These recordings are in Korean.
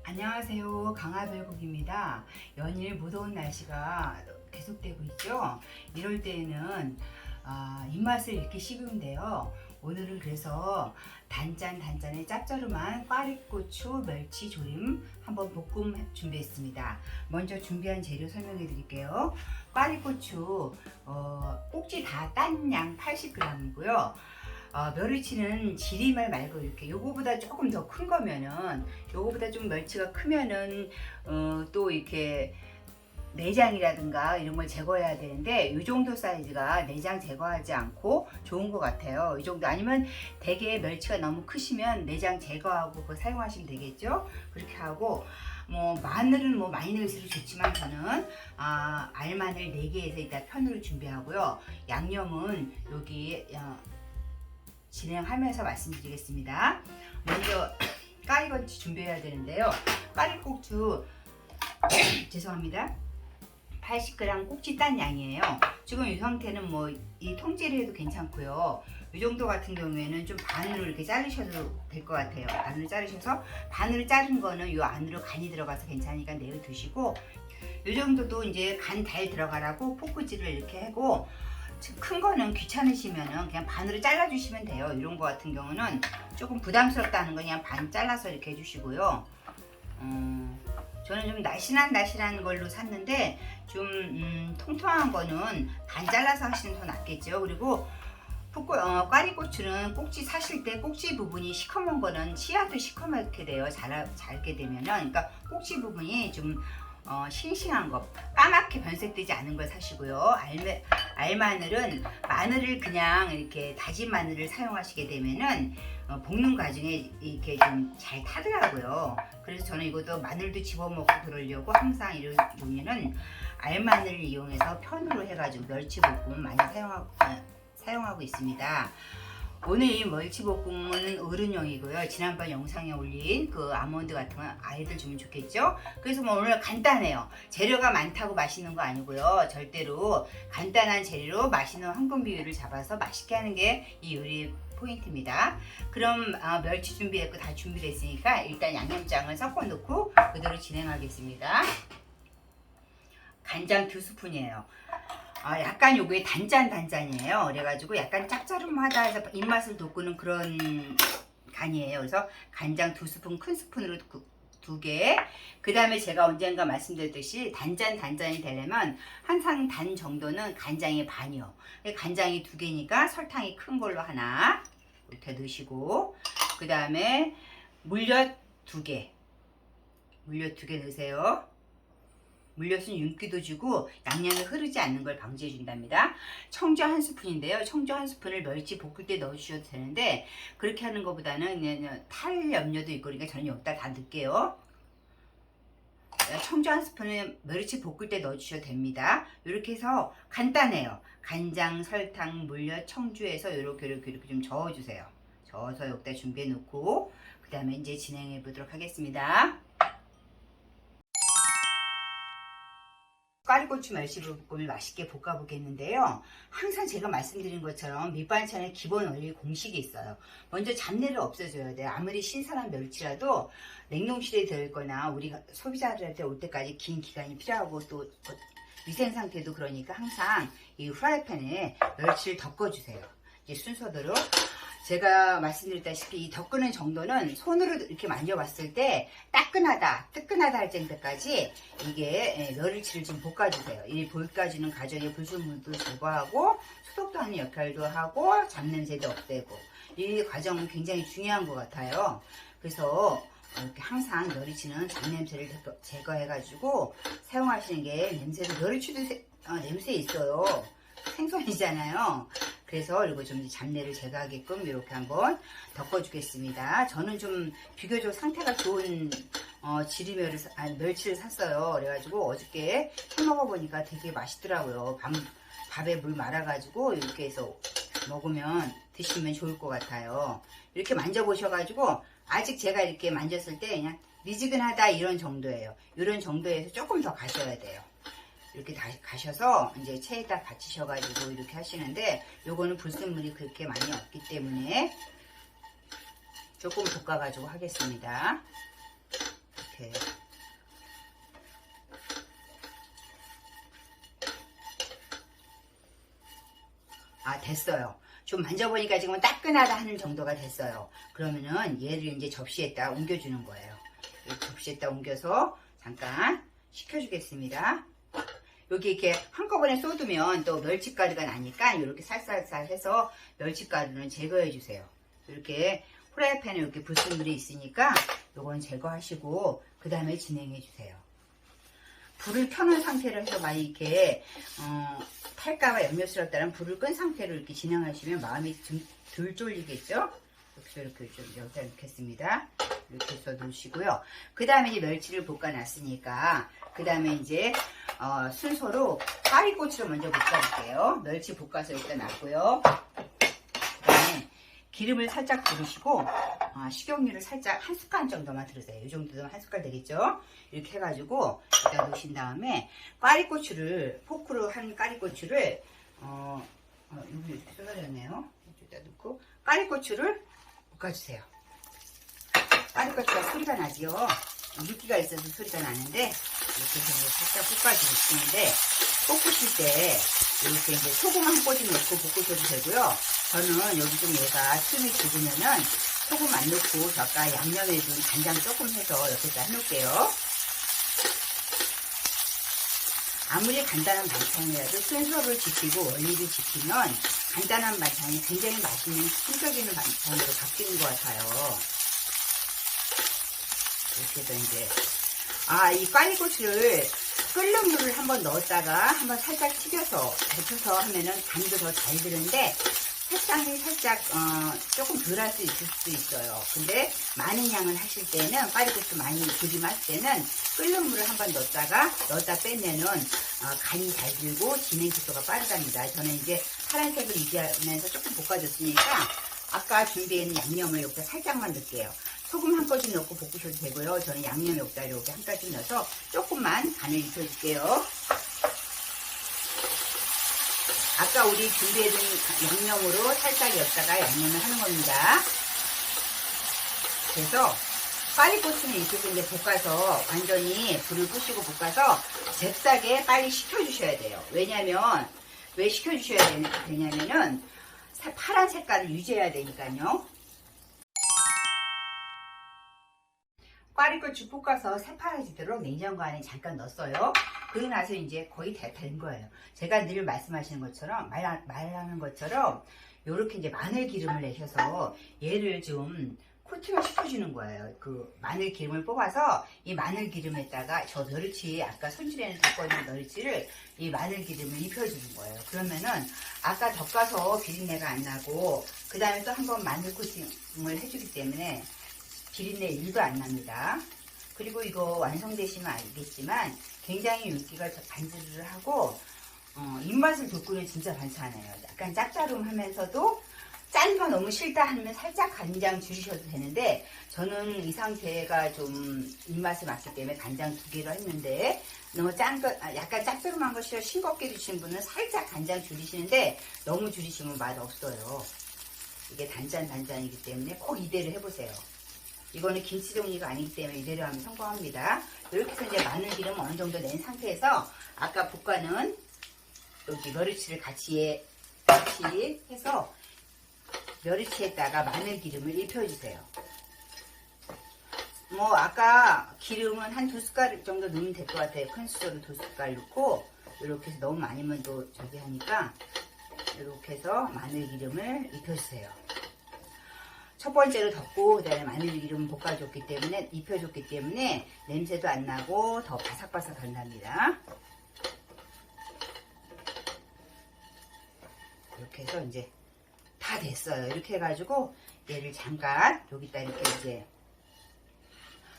안녕하세요. 강화별국입니다. 연일 무더운 날씨가 계속되고 있죠. 이럴 때에는 입맛을 이렇게 씹으면데요. 오늘은 그래서 단짠의 짭조름한 꽈리고추 멸치 조림 한번 볶음 준비했습니다. 먼저 준비한 재료 설명해 드릴게요. 꽈리고추 꼭지 다 딴 양 80g이고요. 멸치는 지리멸 말고 이렇게 요거보다 조금 더 큰 거면은, 요거보다 좀 멸치가 크면은 또 이렇게 내장이라든가 이런 걸 제거해야 되는데, 이 정도 사이즈가 내장 제거하지 않고 좋은 것 같아요. 이 정도 아니면 대게 멸치가 너무 크시면 내장 제거하고 그거 사용하시면 되겠죠. 그렇게 하고 마늘은 많이 넣을수록 좋지만 저는 알마늘 4개에서 이따 편으로 준비하고요. 양념은 여기 진행하면서 말씀드리겠습니다. 먼저 꽈리고추 준비해야 되는데요. 꽈리고추 죄송합니다. 80g 꼭지 딴 양이에요. 지금 이 상태는 이 통째로 해도 괜찮고요. 이 정도 같은 경우에는 좀 반으로 이렇게 자르셔도 될 것 같아요. 반으로 자르셔서, 반으로 자른 거는 이 안으로 간이 들어가서 괜찮으니까 내어 두시고, 이 정도도 이제 간 잘 들어가라고 포크질을 이렇게 하고, 큰 거는 귀찮으시면은 그냥 반으로 잘라 주시면 돼요. 이런 거 같은 경우는 조금 부담스럽다는 거 그냥 반 잘라서 이렇게 해주시고요. 저는 좀 날씬한 걸로 샀는데 좀 통통한 거는 반 잘라서 하시는 더 낫겠죠. 그리고 꽈리고추는 꼭지 사실 때 꼭지 부분이 시커먼 거는 씨앗도 시커멓게 돼요. 자르게 되면은. 그러니까 꼭지 부분이 좀 싱싱한 거, 까맣게 변색되지 않은 걸 사시고요. 알마늘은 마늘을 그냥 이렇게 다진 마늘을 사용하시게 되면은 볶는 과정에 이렇게 좀 잘 타더라고요. 그래서 저는 이것도 마늘도 집어먹고 그러려고 항상 이런 종류는 알마늘을 이용해서 편으로 해가지고 멸치볶음을 많이 사용하고 있습니다. 오늘 이 멸치볶음은 어른용이고요. 지난번 영상에 올린 그 아몬드 같은 건 아이들 주면 좋겠죠. 그래서 오늘 간단해요. 재료가 많다고 맛있는 거 아니고요. 절대로 간단한 재료로 맛있는 황금 비율을 잡아서 맛있게 하는 게 이 요리 포인트입니다. 그럼 멸치 준비했고 다 준비됐으니까 일단 양념장을 섞어 놓고 그대로 진행하겠습니다. 간장 2스푼이에요. 약간 요게 단짠이에요. 그래가지고 약간 짭짤하다 해서 입맛을 돋구는 그런 간이에요. 그래서 간장 2스푼, 큰 스푼으로 2개. 그 다음에 제가 언젠가 말씀드렸듯이 단짠이 되려면 항상 단 정도는 간장의 반이요. 간장이 2개니까 설탕이 큰 걸로 하나 이렇게 넣으시고, 그 다음에 물엿 2개 넣으세요. 물엿은 윤기도 주고 양념이 흐르지 않는 걸 방지해 준답니다. 청주 1스푼인데요. 청주 1스푼을 멸치 볶을 때 넣어주셔도 되는데, 그렇게 하는 것보다는 그냥 탈 염려도 있고, 그러니까 저는 여기다 다 넣을게요. 청주 1스푼을 멸치 볶을 때 넣어주셔도 됩니다. 이렇게 해서 간단해요. 간장, 설탕, 물엿, 청주에서 이렇게 좀 저어주세요. 저어서 여기다 준비해 놓고 그 다음에 이제 진행해 보도록 하겠습니다. 꽈리고추 멸치볶음을 맛있게 볶아 보겠는데요. 항상 제가 말씀드린 것처럼 밑반찬의 기본 원리 공식이 있어요. 먼저 잡내를 없애줘야 돼요. 아무리 신선한 멸치라도 냉동실에 들어있거나 우리가 소비자들한테 올 때까지 긴 기간이 필요하고 또 위생 상태도 그러니까 항상 이 프라이팬에 멸치를 덮어주세요. 이제 순서대로 제가 말씀드렸다시피 이 덮는 정도는 손으로 이렇게 만져봤을 때 뜨끈하다 할 정도까지 이게 멸치를 좀 볶아주세요. 이 볶아주는 과정에 불순물도 제거하고 소독도 하는 역할도 하고 잡냄새도 없애고, 이 과정은 굉장히 중요한 것 같아요. 그래서 이렇게 항상 멸치는 잡냄새를 제거해가지고 사용하시는 게, 냄새도 멸치도 냄새 있어요. 생선이잖아요. 그래서 이거 좀 잡내를 제거하게끔 이렇게 한번 덮어주겠습니다. 저는 좀 비교적 상태가 좋은 멸치를 샀어요. 그래가지고 어저께 해 먹어보니까 되게 맛있더라고요. 밥에 물 말아가지고 이렇게 해서 드시면 좋을 것 같아요. 이렇게 만져보셔가지고, 아직 제가 이렇게 만졌을 때 그냥 미지근하다 이런 정도예요. 이런 정도에서 조금 더 가셔야 돼요. 이렇게 다 가셔서 이제 체에다 받치셔가지고 이렇게 하시는데, 요거는 불순물이 그렇게 많이 없기 때문에 조금 볶아가지고 하겠습니다. 이렇게 됐어요. 좀 만져보니까 지금은 따끈하다 하는 정도가 됐어요. 그러면은 얘를 이제 접시에다 옮겨주는 거예요. 접시에다 옮겨서 잠깐 식혀주겠습니다. 여기 이렇게 한꺼번에 쏟으면 또 멸치가루가 나니까 이렇게 살살살 해서 멸치가루는 제거해 주세요. 이렇게 프라이팬에 이렇게 불순물이 있으니까 요건 제거하시고 그 다음에 진행해 주세요. 불을 켜놓은 상태로 해서 많이 이렇게 탈까봐 염려스럽다면 불을 끈 상태로 이렇게 진행하시면 마음이 좀 덜 쫄리겠죠? 이렇게 좀 여기다 놓겠습니다. 이렇게 해서 놓으시고요. 그 다음에 이제 멸치를 볶아놨으니까 그 다음에 이제 순서로 파리고추를 먼저 볶아볼게요. 멸치 볶아서 일단 놨고요. 그 다음에 기름을 살짝 두르시고 식용유를 살짝 한 숟갈 정도만 들으세요. 이 정도면 한 숟갈 되겠죠? 이렇게 해가지고 여기다 놓으신 다음에 파리고추를 포크로 한 파리고추를 여기 이렇게 쏟아졌네요. 여기다 넣고 파리고추를 볶아주세요. 파리고추가 소리가 나지요. 물기가 있어서 소리가 나는데 이렇게 해서 살짝 볶아주시는데 볶으실 때 이렇게 이제 소금 한 꼬집 넣고 볶으셔도 되고요. 저는 여기 좀 얘가 틈이 죽으면은 소금 안 넣고 저 아까 양념에 둔 간장 조금 해서 옆에다 해놓을게요. 아무리 간단한 반찬이라도 순서를 지키고 원리를 지키면 간단한 반찬이 굉장히 맛있는 품격 있는 반찬으로 바뀌는 것 같아요. 이렇게 해서 이제 이 파리고추를 끓는 물을 한번 넣었다가 한번 살짝 튀겨서 데쳐서 하면은 간도 더 잘 드는데 색상이 살짝 조금 덜할 수 있을 수도 있어요. 근데 많은 양을 하실 때는 파리고추 많이 조림할 때는 끓는 물을 한번 넣었다 빼면은 간이 잘 들고 진행 속도가 빠르답니다. 저는 이제 파란색을 유지하면서 조금 볶아줬으니까 아까 준비한 양념을 여기다 살짝만 넣을게요. 소금 한 꼬집 넣고 볶으셔도 되고요. 저는 양념 여기다 이렇게 한 가지 넣어서 조금만 간을 입혀줄게요. 아까 우리 준비해둔 양념으로 살짝 였다가 양념을 하는 겁니다. 그래서 파리고추는 이렇게 이제 볶아서 완전히 불을 끄시고 볶아서 잽싸게 빨리 식혀주셔야 돼요. 왜냐면 왜 식혀주셔야 되냐면은 파란 색깔을 유지해야 되니까요. 파리고추 볶아서 새파래지도록 냉장고 안에 잠깐 넣었어요. 그러고 나서 이제 거의 다 된 거예요. 제가 늘 말씀하시는 것처럼 말하는 것처럼 이렇게 이제 마늘 기름을 내셔서 얘를 좀 코팅을 시켜주는 거예요. 그 마늘 기름을 뽑아서 이 마늘 기름에다가 저 멸치 아까 손질해서 덮어놓은 멸치를 이 마늘 기름을 입혀주는 거예요. 그러면은 아까 덮가서 비린내가 안 나고 그 다음에 또 한번 마늘 코팅을 해주기 때문에 비린내 1도 안 납니다. 그리고 이거 완성되시면 알겠지만 굉장히 윤기가 반질하고 입맛을 돋구는 진짜 반찬이에요. 약간 짭짤하면서도 짠 거 너무 싫다 하면 살짝 간장 줄이셔도 되는데 저는 이 상태가 좀 입맛에 맞기 때문에 간장 2개로 했는데 너무 짠 거, 약간 짭조름한 거 싫어 싱겁게 드시는 분은 살짝 간장 줄이시는데 너무 줄이시면 맛 없어요. 이게 단짠이기 때문에 꼭 이대로 해보세요. 이거는 김치 종류가 아니기 때문에 이대로 하면 성공합니다. 이렇게 해서 이제 마늘 기름 어느 정도 낸 상태에서 아까 볶아놓은 여기 멸치를 같이 해서 멸치에다가 마늘 기름을 입혀주세요. 뭐 아까 기름은 한 2숟갈 정도 넣으면 될 것 같아요. 큰 숟가락으로 2숟갈 넣고 이렇게 해서 너무 많이 넣으면 또 저기 하니까 이렇게 해서 마늘 기름을 입혀주세요. 첫 번째로 덮고 그다음에 마늘 기름 볶아줬기 때문에 입혀줬기 때문에 냄새도 안 나고 더 바삭바삭 한답니다. 이렇게 해서 이제 다 됐어요. 이렇게 해가지고 얘를 잠깐 여기다 이렇게 이제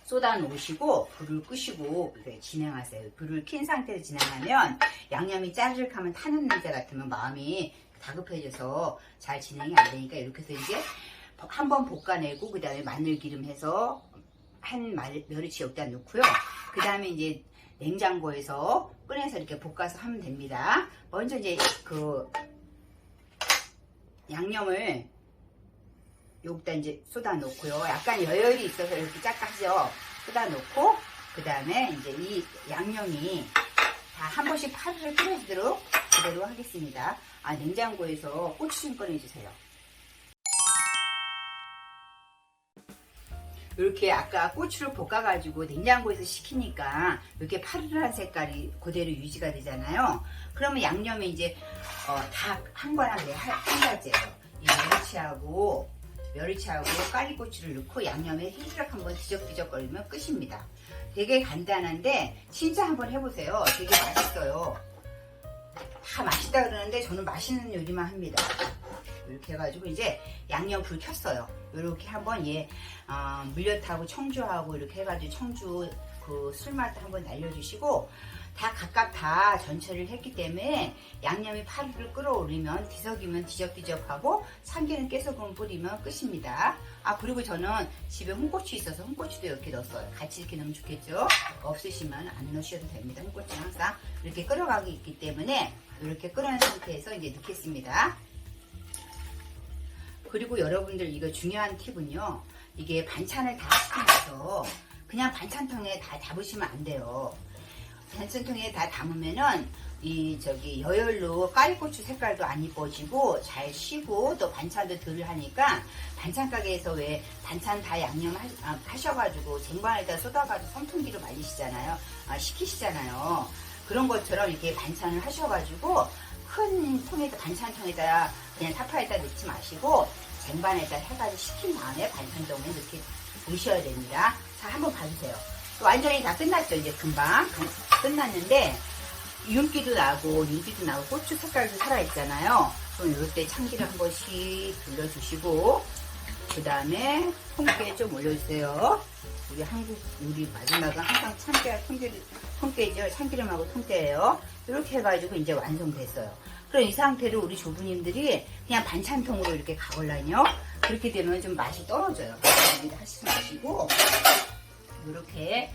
쏟아 놓으시고 불을 끄시고 진행하세요. 불을 킨 상태로 진행하면 양념이 짜르륵하면 타는 냄새 같으면 마음이 다급해져서 잘 진행이 안 되니까 이렇게 해서 이제 한번 볶아내고 그 다음에 마늘기름 해서 한 멸치 여기다 넣고요. 그 다음에 이제 냉장고에서 꺼내서 이렇게 볶아서 하면 됩니다. 먼저 이제 그 양념을 여기다 이제 쏟아 놓고요. 약간 여열이 있어서 이렇게 짝하죠. 쏟아 놓고 그 다음에 이제 이 양념이 다 한 번씩 파르르 끓여지도록 그대로 하겠습니다. 냉장고에서 고추 좀 꺼내주세요. 이렇게 아까 고추를 볶아가지고 냉장고에서 식히니까 이렇게 파르르한 색깔이 그대로 유지가 되잖아요. 그러면 양념이 이제 다 한 거랑 한 가지예요. 이 멸치하고 까리고추를 넣고 양념에 휘휘락 한번 뒤적뒤적거리면 끝입니다. 되게 간단한데 진짜 한번 해보세요. 되게 맛있어요. 다 맛있다 그러는데 저는 맛있는 요리만 합니다. 이렇게 해가지고 이제 양념 불 켰어요. 이렇게 한번 물엿하고 청주하고 이렇게 해가지고 청주 그 술맛 한번 날려주시고 다 각각 다 전처리를 했기 때문에 양념이 파르르 끓어오르면 뒤섞이면 뒤적뒤적하고 참기름 깨소금 뿌리면 끝입니다. 그리고 저는 집에 홍고추 있어서 홍고추도 이렇게 넣었어요. 같이 이렇게 넣으면 좋겠죠. 없으시면 안 넣으셔도 됩니다. 홍고추는 항상 이렇게 끓어가고 있기 때문에 이렇게 끓은 상태에서 이제 넣겠습니다. 그리고 여러분들 이거 중요한 팁은요. 이게 반찬을 다 시키면서 그냥 반찬통에 다 담으시면 안 돼요. 반찬통에 다 담으면은 여열로 까리고추 색깔도 안 이뻐지고 잘 쉬고 또 반찬도 덜 하니까 반찬 가게에서 왜 반찬 다 양념 하셔가지고 쟁반에다 쏟아가지고 선풍기로 말리시잖아요. 식히시잖아요. 그런 것처럼 이렇게 반찬을 하셔가지고 큰 통에다 반찬통에다 그냥 타파에다 넣지 마시고 쟁반에다 해가지고 식힌 다음에 반찬통에 이렇게 넣으셔야 됩니다. 자, 한번 봐주세요. 완전히 다 끝났죠. 이제 금방 끝났는데 윤기도 나고 고추 색깔도 살아있잖아요. 그럼 이럴 때 참기름 한 번씩 둘러주시고 그 다음에 통깨 좀 올려주세요. 우리 한국 요리 마지막은 항상 통깨죠. 참기름하고 통깨예요. 이렇게 해가지고 이제 완성됐어요. 그럼 이 상태로 우리 주부님들이 그냥 반찬통으로 이렇게 가걸라요. 그렇게 되면 좀 맛이 떨어져요. 여기다 하시지 마시고 이렇게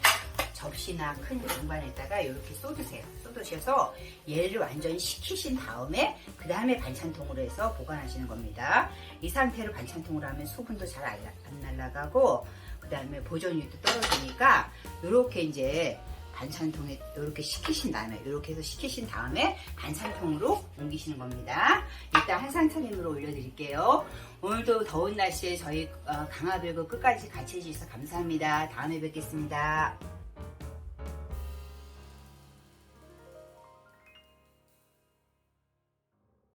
접시나 큰 쟁반에다가 이렇게 쏟으세요. 쏟으셔서 얘를 완전히 식히신 다음에 그 다음에 반찬통으로 해서 보관하시는 겁니다. 이 상태로 반찬통으로 하면 수분도 잘 안 날아가고 그 다음에 보존율도 떨어지니까 이렇게 이제 반찬통에 이렇게 식히신 다음에 반찬통으로 옮기시는 겁니다. 일단 한상 차림으로 올려드릴게요. 오늘도 더운 날씨에 저희 강화별고 끝까지 같이 해주셔서 감사합니다. 다음에 뵙겠습니다.